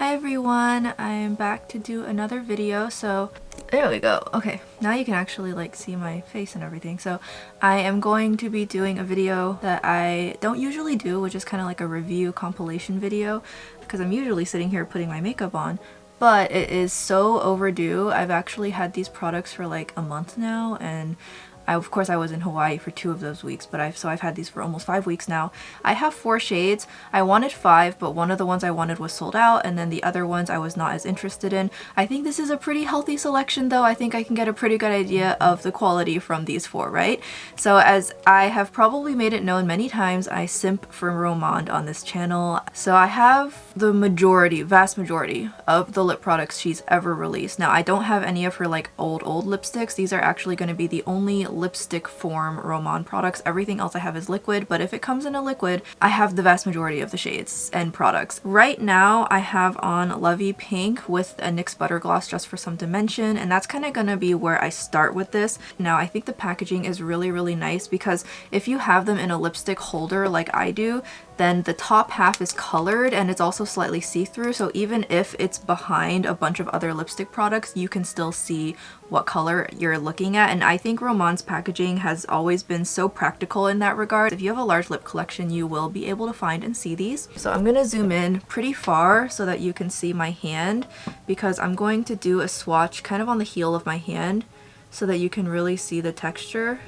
Hi everyone, I'm back to do another video. So there we go. Okay, now you can actually like see my face and everything. So I am going to be doing a video that I don't usually do, which is kind of like a review compilation video, because I'm usually sitting here putting my makeup on. But it is so overdue. I've actually had these products for like a month now, and of course I was in Hawaii for 2 of those weeks, but I've had these for almost 5 weeks now. I have 4 shades. I wanted 5, but one of the ones I wanted was sold out, and then the other ones I was not as interested in. I think this is a pretty healthy selection though. I think I can get a pretty good idea of the quality from these 4, right? So as I have probably made it known many times, I simp for ROMAND on this channel. So I have the vast majority of the lip products she's ever released. Now I don't have any of her like old lipsticks. These are actually going to be the only lipstick form ROMAND products. Everything else I have is liquid, but if it comes in a liquid, I have the vast majority of the shades and products. Right now I have on Lovey Pink with a NYX Butter Gloss just for some dimension, and that's kind of gonna be where I start with this. Now I think the packaging is really nice, because if you have them in a lipstick holder like I do, then the top half is colored and it's also slightly see-through, so even if it's behind a bunch of other lipstick products, you can still see what color you're looking at. And I think ROMAND's packaging has always been so practical in that regard. If you have a large lip collection, you will be able to find and see these. So I'm gonna zoom in pretty far so that you can see my hand, because I'm going to do a swatch kind of on the heel of my hand so that you can really see the texture.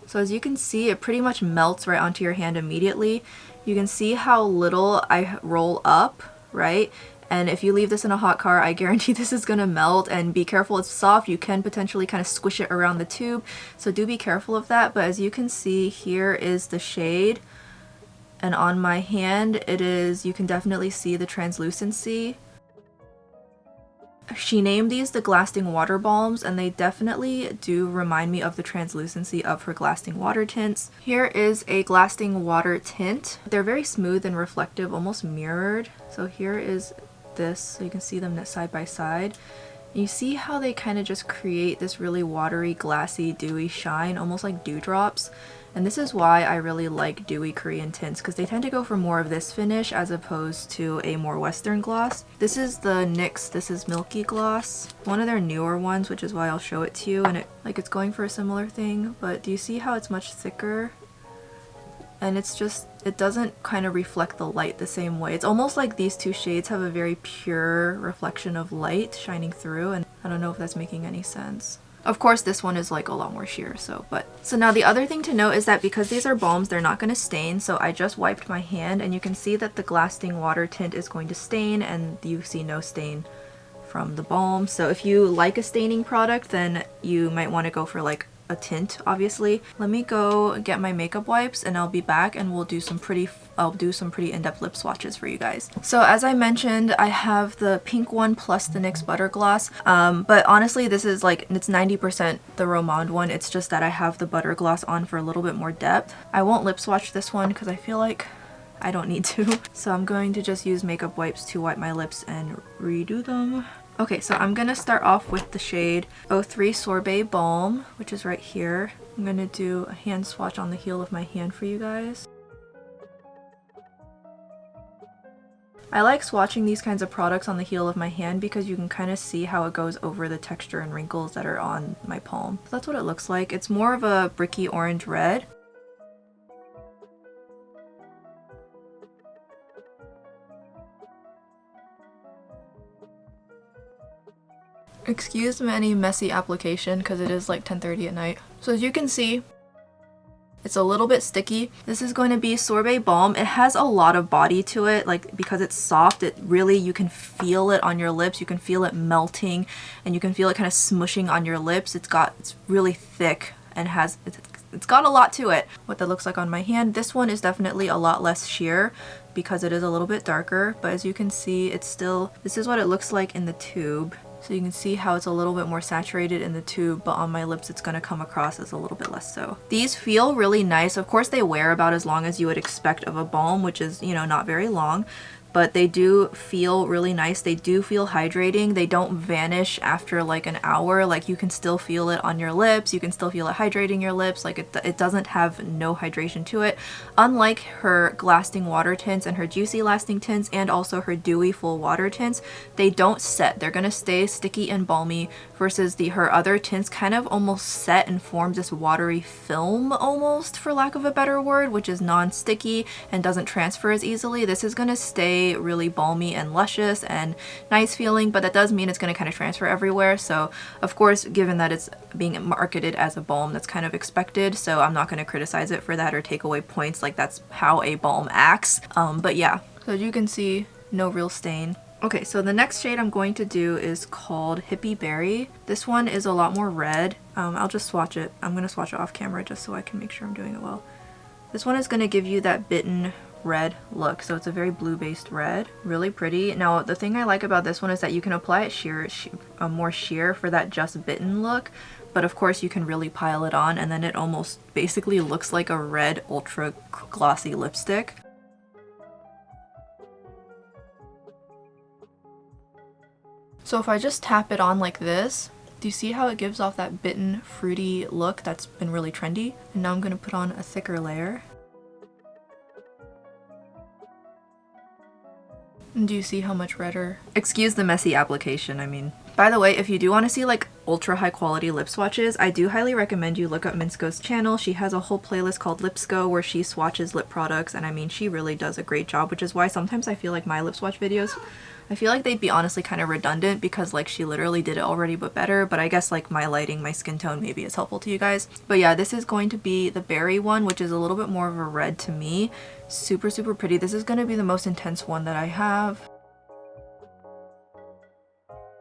So as you can see, it pretty much melts right onto your hand immediately. You can see how little I roll up, right? And if you leave this in a hot car, I guarantee this is gonna melt. And be careful, it's soft. You can potentially kind of squish it around the tube, so do be careful of that. But as you can see, here is the shade. And on my hand, you can definitely see the translucency. She named these the Glasting Water Balms, and they definitely do remind me of the translucency of her Glasting Water tints. Here is a Glasting Water tint. They're very smooth and reflective, almost mirrored. So here is this, so you can see them side by side. You see how they kind of just create this really watery, glassy, dewy shine, almost like dewdrops. And this is why I really like dewy Korean tints, because they tend to go for more of this finish as opposed to a more Western gloss. This is the NYX This Is Milky gloss, one of their newer ones, which is why I'll show it to you. And it's going for a similar thing, but do you see how it's much thicker? And it doesn't kind of reflect the light the same way. It's almost like these 2 shades have a very pure reflection of light shining through, and I don't know if that's making any sense. Of course, this one is like a lot more sheer, so now the other thing to note is that because these are balms, they're not going to stain. So I just wiped my hand, and you can see that the Glasting Water tint is going to stain, and you see no stain from the balm. So if you like a staining product, then you might want to go for like a tint, obviously. Let me go get my makeup wipes and I'll be back, and I'll do some pretty in-depth lip swatches for you guys. So as I mentioned, I have the pink one plus the NYX Butter Gloss, but honestly this is like, it's 90% the ROMAND one. It's just that I have the Butter Gloss on for a little bit more depth. I won't lip swatch this one because I feel like I don't need to. So I'm going to just use makeup wipes to wipe my lips and redo them. Okay, so I'm gonna start off with the shade 03 Sorbet Balm, which is right here. I'm gonna do a hand swatch on the heel of my hand for you guys. I like swatching these kinds of products on the heel of my hand because you can kind of see how it goes over the texture and wrinkles that are on my palm. So that's what it looks like. It's more of a bricky orange red. Excuse any messy application because it is like 10:30 at night. So as you can see, it's a little bit sticky. This is going to be Sorbet Balm. It has a lot of body to it, like because it's soft, you can feel it on your lips. You can feel it melting, and you can feel it kind of smushing on your lips. It's really thick and it's got a lot to it. What that looks like on my hand. This one is definitely a lot less sheer because it is a little bit darker, but as you can see, this is what it looks like in the tube. So you can see how it's a little bit more saturated in the tube, but on my lips it's going to come across as a little bit less so. These feel really nice. Of course they wear about as long as you would expect of a balm, which is, you know, not very long. but they do feel really nice. They do feel hydrating. They don't vanish after like an hour. Like you can still feel it on your lips. You can still feel it hydrating your lips. Like it doesn't have no hydration to it. Unlike her Glasting water tints and her Juicy lasting tints and also her Dewy full water tints, they don't set. They're gonna stay sticky and balmy, versus her other tints kind of almost set and form this watery film almost, for lack of a better word, which is non-sticky and doesn't transfer as easily. This is gonna stay really balmy and luscious and nice feeling, but that does mean it's gonna kind of transfer everywhere. So of course, given that it's being marketed as a balm, that's kind of expected, so I'm not gonna criticize it for that or take away points. Like that's how a balm acts. But yeah, so as you can see, no real stain. Okay, so the next shade I'm going to do is called Hippie Berry. This one is a lot more red. I'll just swatch it. I'm going to swatch it off camera just so I can make sure I'm doing it well. This one is going to give you that bitten red look, so it's a very blue based red. Really pretty. Now the thing I like about this one is that you can apply it more sheer for that just bitten look, but of course you can really pile it on and then it almost basically looks like a red ultra glossy lipstick. So if I just tap it on like this, do you see how it gives off that bitten, fruity look that's been really trendy? And now I'm going to put on a thicker layer. And do you see how much redder? Excuse the messy application, I mean. By the way, if you do want to see like ultra high quality lip swatches, I do highly recommend you look up Minsko's channel. She has a whole playlist called Lipsco where she swatches lip products, and I mean she really does a great job, which is why sometimes I feel like my lip swatch videos, I feel like they'd be honestly kind of redundant because like she literally did it already but better, but I guess like my lighting, my skin tone maybe is helpful to you guys. But yeah, this is going to be the berry one, which is a little bit more of a red to me. Super, super pretty. This is going to be the most intense one that I have.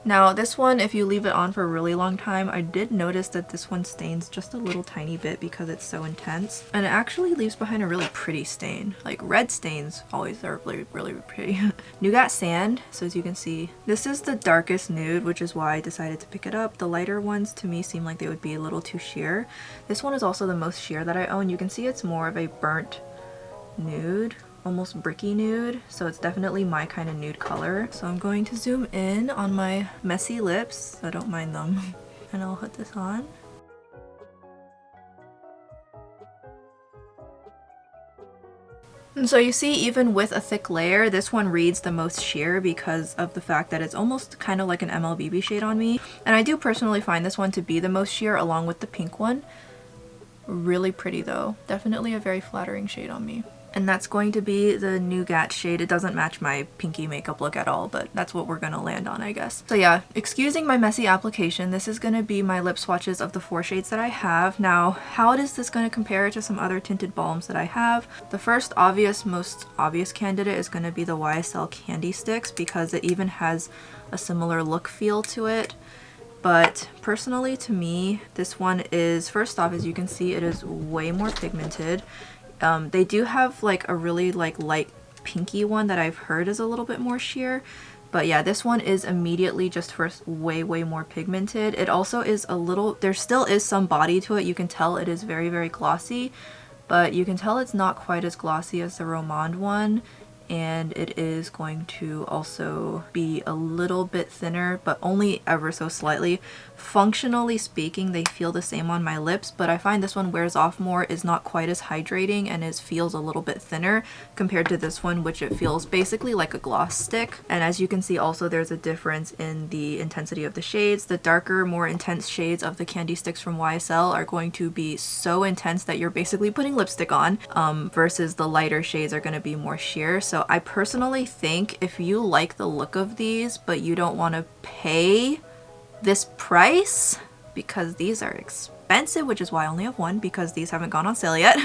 Now this one, if you leave it on for a really long time, I did notice that this one stains just a little tiny bit because it's so intense. And it actually leaves behind a really pretty stain. Like red stains always are really, really pretty. Nougat Sand, so as you can see, this is the darkest nude, which is why I decided to pick it up. The lighter ones to me seem like they would be a little too sheer. This one is also the most sheer that I own. You can see it's more of a burnt nude, almost bricky nude, so it's definitely my kind of nude color. So I'm going to zoom in on my messy lips, so don't mind them, and I'll put this on. And so you see, even with a thick layer, this one reads the most sheer because of the fact that it's almost kind of like an MLBB shade on me. And I do personally find this one to be the most sheer along with the pink one. Really pretty though. Definitely a very flattering shade on me. And that's going to be the Nougat shade. It doesn't match my pinky makeup look at all, but that's what we're gonna land on, I guess. So yeah, excusing my messy application, this is gonna be my lip swatches of the 4 shades that I have. Now, how is this gonna compare to some other tinted balms that I have? The first most obvious candidate is gonna be the YSL Candy Sticks because it even has a similar look feel to it. But personally to me, this one is, first off, as you can see, it is way more pigmented. They do have like a really like light pinky one that I've heard is a little bit more sheer, but yeah, this one is immediately just first way more pigmented. It also is a little, there still is some body to it. You can tell it is very glossy, but you can tell it's not quite as glossy as the ROMAND one. And it is going to also be a little bit thinner, but only ever so slightly. Functionally speaking, they feel the same on my lips, but I find this one wears off more, is not quite as hydrating, and feels a little bit thinner compared to this one, which it feels basically like a gloss stick. And as you can see also, there's a difference in the intensity of the shades. The darker, more intense shades of the candy sticks from YSL are going to be so intense that you're basically putting lipstick on, versus the lighter shades are going to be more sheer. So I personally think if you like the look of these, but you don't want to pay this price, because these are expensive, which is why I only have one because these haven't gone on sale yet,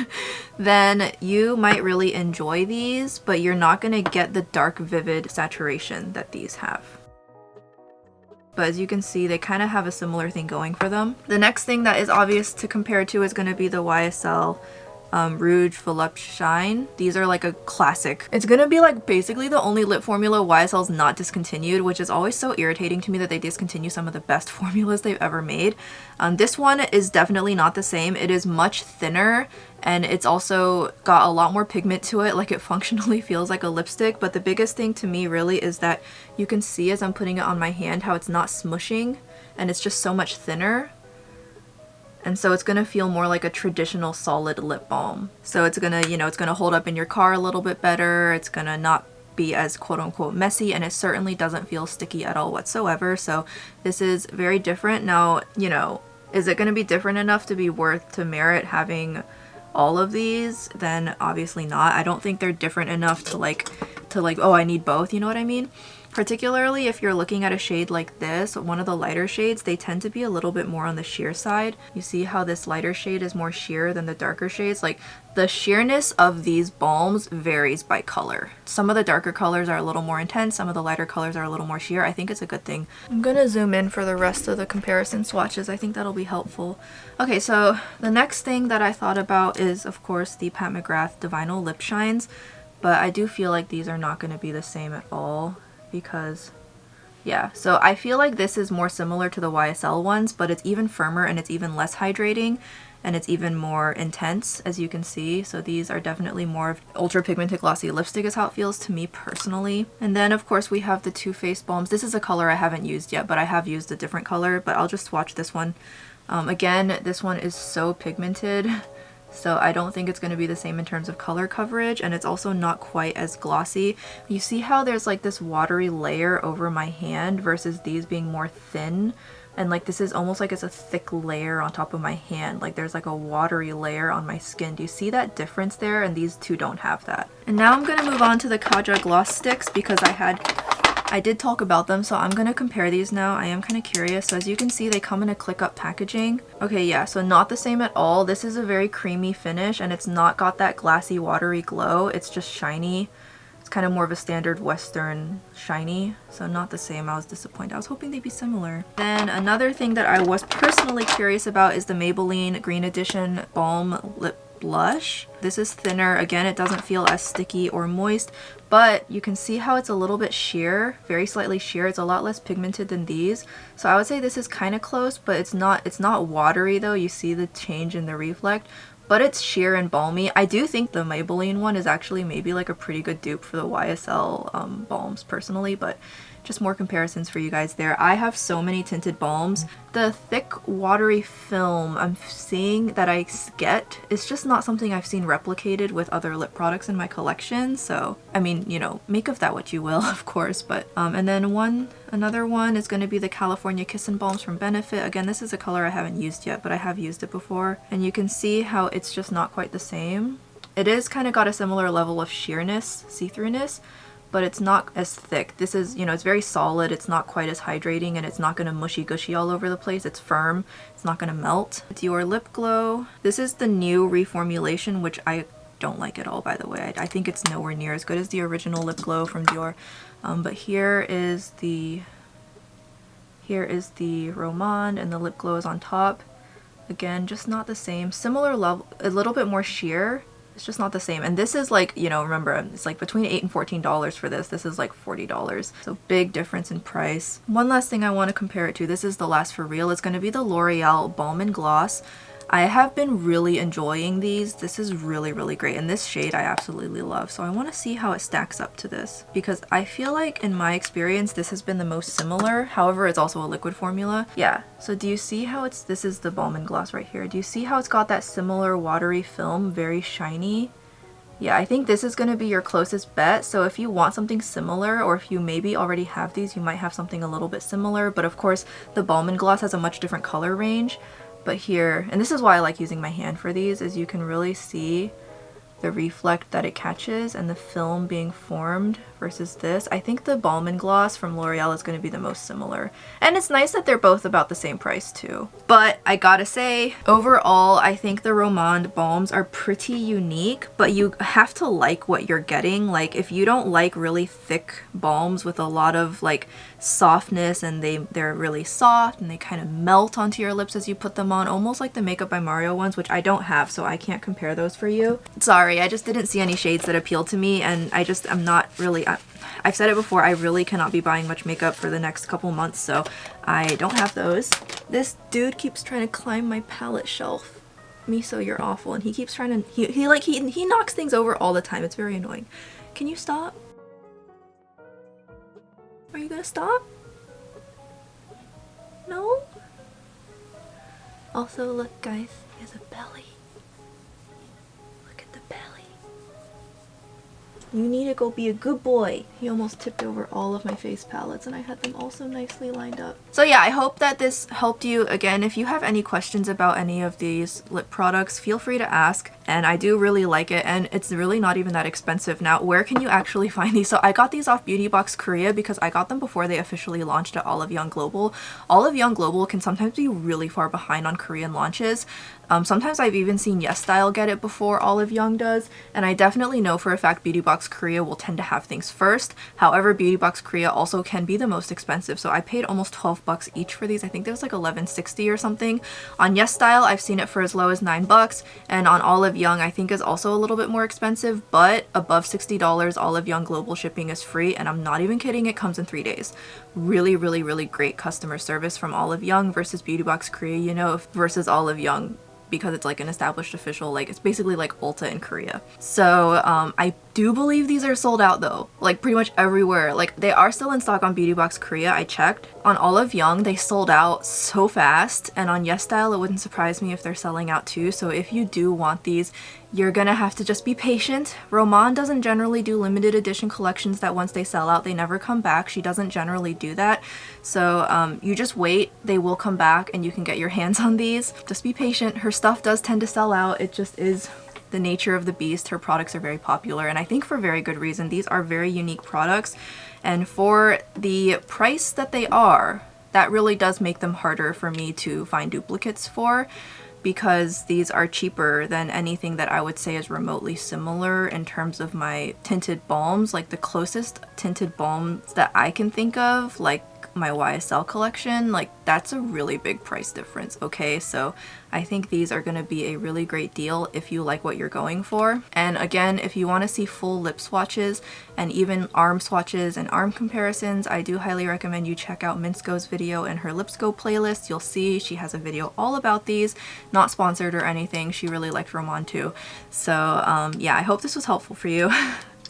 then you might really enjoy these, but you're not going to get the dark, vivid saturation that these have. But as you can see, they kind of have a similar thing going for them. The next thing that is obvious to compare to is going to be the YSL Rouge Volupte Shine. These are like a classic. It's gonna be like basically the only lip formula YSL's not discontinued, which is always so irritating to me that they discontinue some of the best formulas they've ever made. This one is definitely not the same. It is much thinner, and it's also got a lot more pigment to it. Like, it functionally feels like a lipstick, but the biggest thing to me really is that you can see as I'm putting it on my hand how it's not smushing, and it's just so much thinner. And so it's gonna feel more like a traditional solid lip balm. So it's gonna, you know, it's gonna hold up in your car a little bit better. It's gonna not be as quote-unquote messy, and it certainly doesn't feel sticky at all whatsoever. So this is very different. Now, you know, is it gonna be different enough to be worth to merit having all of these? Then obviously not. I don't think they're different enough to like, oh, I need both, you know what I mean? Particularly if you're looking at a shade like this, one of the lighter shades, they tend to be a little bit more on the sheer side. You see how this lighter shade is more sheer than the darker shades? Like, the sheerness of these balms varies by color. Some of the darker colors are a little more intense, some of the lighter colors are a little more sheer. I think it's a good thing. I'm gonna zoom in for the rest of the comparison swatches. I think that'll be helpful. Okay, so the next thing that I thought about is, of course, the Pat McGrath Divinal Lip Shines, but I do feel like these are not gonna be the same at all. Because yeah, so I feel like this is more similar to the YSL ones, but it's even firmer and it's even less hydrating and it's even more intense, as you can see. So these are definitely more of ultra pigmented glossy lipstick is how it feels to me personally. And then of course we have the Too Faced balms. This is a color I haven't used yet, but I have used a different color, but I'll just swatch this one. Again, this one is so pigmented, so I don't think it's going to be the same in terms of color coverage, and it's also not quite as glossy. You see how there's like this watery layer over my hand versus these being more thin, and like this is almost like it's a thick layer on top of my hand. Like there's like a watery layer on my skin. Do you see that difference there? And these two don't have that. And now I'm going to move on to the Kaja gloss sticks because I did talk about them, so I'm gonna compare these now. I am kind of curious. So as you can see, they come in a click-up packaging. Okay, yeah, so not the same at all. This is a very creamy finish, and it's not got that glassy, watery glow. It's just shiny. It's kind of more of a standard Western shiny, so not the same. I was disappointed. I was hoping they'd be similar. Then another thing that I was personally curious about is the Maybelline Green Edition Balm Lip Blush. This is thinner. Again, it doesn't feel as sticky or moist, but you can see how it's a little bit sheer, very slightly sheer. It's a lot less pigmented than these. So I would say this is kind of close, but it's not watery though. You see the change in the reflect, but it's sheer and balmy. I do think the Maybelline one is actually maybe like a pretty good dupe for the YSL balms personally, but just more comparisons for you guys there. I have so many tinted balms. The thick watery film I'm seeing that I get is just not something I've seen replicated with other lip products in my collection. So I mean, you know, make of that what you will, of course. But and then another one is going to be the California Kissin' Balms from Benefit. Again, this is a color I haven't used yet, but I have used it before, and you can see how it's just not quite the same. It is kind of got a similar level of sheerness, see-throughness, but it's not as thick. This is, you know, it's very solid. It's not quite as hydrating, and it's not going to mushy gushy all over the place. It's firm. It's not going to melt. Dior Lip Glow. This is the new reformulation, which I don't like at all, by the way. I think it's nowhere near as good as the original lip glow from Dior. But here is the ROMAND, and the lip glow is on top. Again, just not the same. Similar level, a little bit more sheer. It's just not the same. And this is like, you know, remember, it's like between $8 and $14 for this. This is like $40. So big difference in price. One last thing I want to compare it to, this is the last for real. It's going to be the L'Oreal Balm and Gloss. I have been really enjoying these. This is really, really great. And this shade I absolutely love. So I want to see how it stacks up to this, because I feel like in my experience, this has been the most similar. However, it's also a liquid formula. Yeah. So do you see how this is the Balm and Gloss right here. Do you see how it's got that similar watery film, very shiny? Yeah, I think this is going to be your closest bet. So if you want something similar, or if you maybe already have these, you might have something a little bit similar. But of course, the Balm and Gloss has a much different color range. But here, and this is why I like using my hand for these, is you can really see the reflect that it catches and the film being formed versus this. I think the Balm and Gloss from L'Oreal is going to be the most similar. And it's nice that they're both about the same price too. But I gotta say, overall, I think the ROMAND balms are pretty unique, but you have to like what you're getting. Like, if you don't like really thick balms with a lot of like softness and they're really soft and they kind of melt onto your lips as you put them on, almost like the Makeup by Mario ones, which I don't have, so I can't compare those for you. Sorry, I just didn't see any shades that appeal to me, and I'm not really, I've said it before, I really cannot be buying much makeup for the next couple months, so I don't have those. This dude keeps trying to climb my palette shelf. Miso, you're awful. And he keeps trying to, he knocks things over all the time. It's very annoying. Can you stop? Are you gonna stop? No? Also, look guys, he has a belly. Look at the belly. You need to go be a good boy. He almost tipped over all of my face palettes and I had them all so nicely lined up. So yeah, I hope that this helped you. Again, if you have any questions about any of these lip products, feel free to ask. And I do really like it, and it's really not even that expensive. Now, where can you actually find these? So I got these off Beauty Box Korea because I got them before they officially launched at Olive Young Global. Olive Young Global can sometimes be really far behind on Korean launches. Sometimes I've even seen YesStyle get it before Olive Young does, and I definitely know for a fact Beauty Box Korea will tend to have things first. However, Beauty Box Korea also can be the most expensive, so I paid almost 12 bucks each for these. I think there was like $11.60 or something. On YesStyle, I've seen it for as low as 9 bucks, and on Olive Young, I think is also a little bit more expensive, but above $60, Olive Young global shipping is free, and I'm not even kidding, it comes in 3 days. Really, really, really great customer service from Olive Young versus Beauty Box Korea, you know, versus Olive Young, because it's like an established official, like it's basically like Ulta in Korea. So I do believe these are sold out though, like pretty much everywhere. Like they are still in stock on Beauty Box Korea, I checked. On Olive Young, they sold out so fast, and on YesStyle, it wouldn't surprise me if they're selling out too. So if you do want these, you're gonna have to just be patient. ROMAND doesn't generally do limited edition collections that once they sell out, they never come back. She doesn't generally do that. So you just wait, they will come back and you can get your hands on these. Just be patient. Her stuff does tend to sell out. It just is the nature of the beast. Her products are very popular, and I think for very good reason. These are very unique products, and for the price that they are, that really does make them harder for me to find duplicates for, because these are cheaper than anything that I would say is remotely similar in terms of my tinted balms. Like the closest tinted balms that I can think of, like my YSL collection, like that's a really big price difference, okay? So I think these are going to be a really great deal if you like what you're going for. And again, if you want to see full lip swatches and even arm swatches and arm comparisons, I do highly recommend you check out Minsko's video in her Lipsco playlist. You'll see she has a video all about these, not sponsored or anything. She really liked ROMAND too. So yeah, I hope this was helpful for you.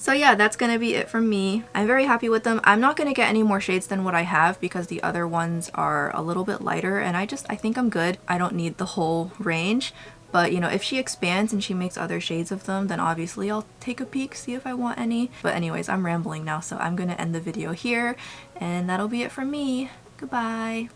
So yeah, that's gonna be it from me. I'm very happy with them. I'm not gonna get any more shades than what I have because the other ones are a little bit lighter, and I think I'm good. I don't need the whole range, but you know, if she expands and she makes other shades of them, then obviously I'll take a peek, see if I want any. But anyways, I'm rambling now, so I'm gonna end the video here, and that'll be it from me. Goodbye.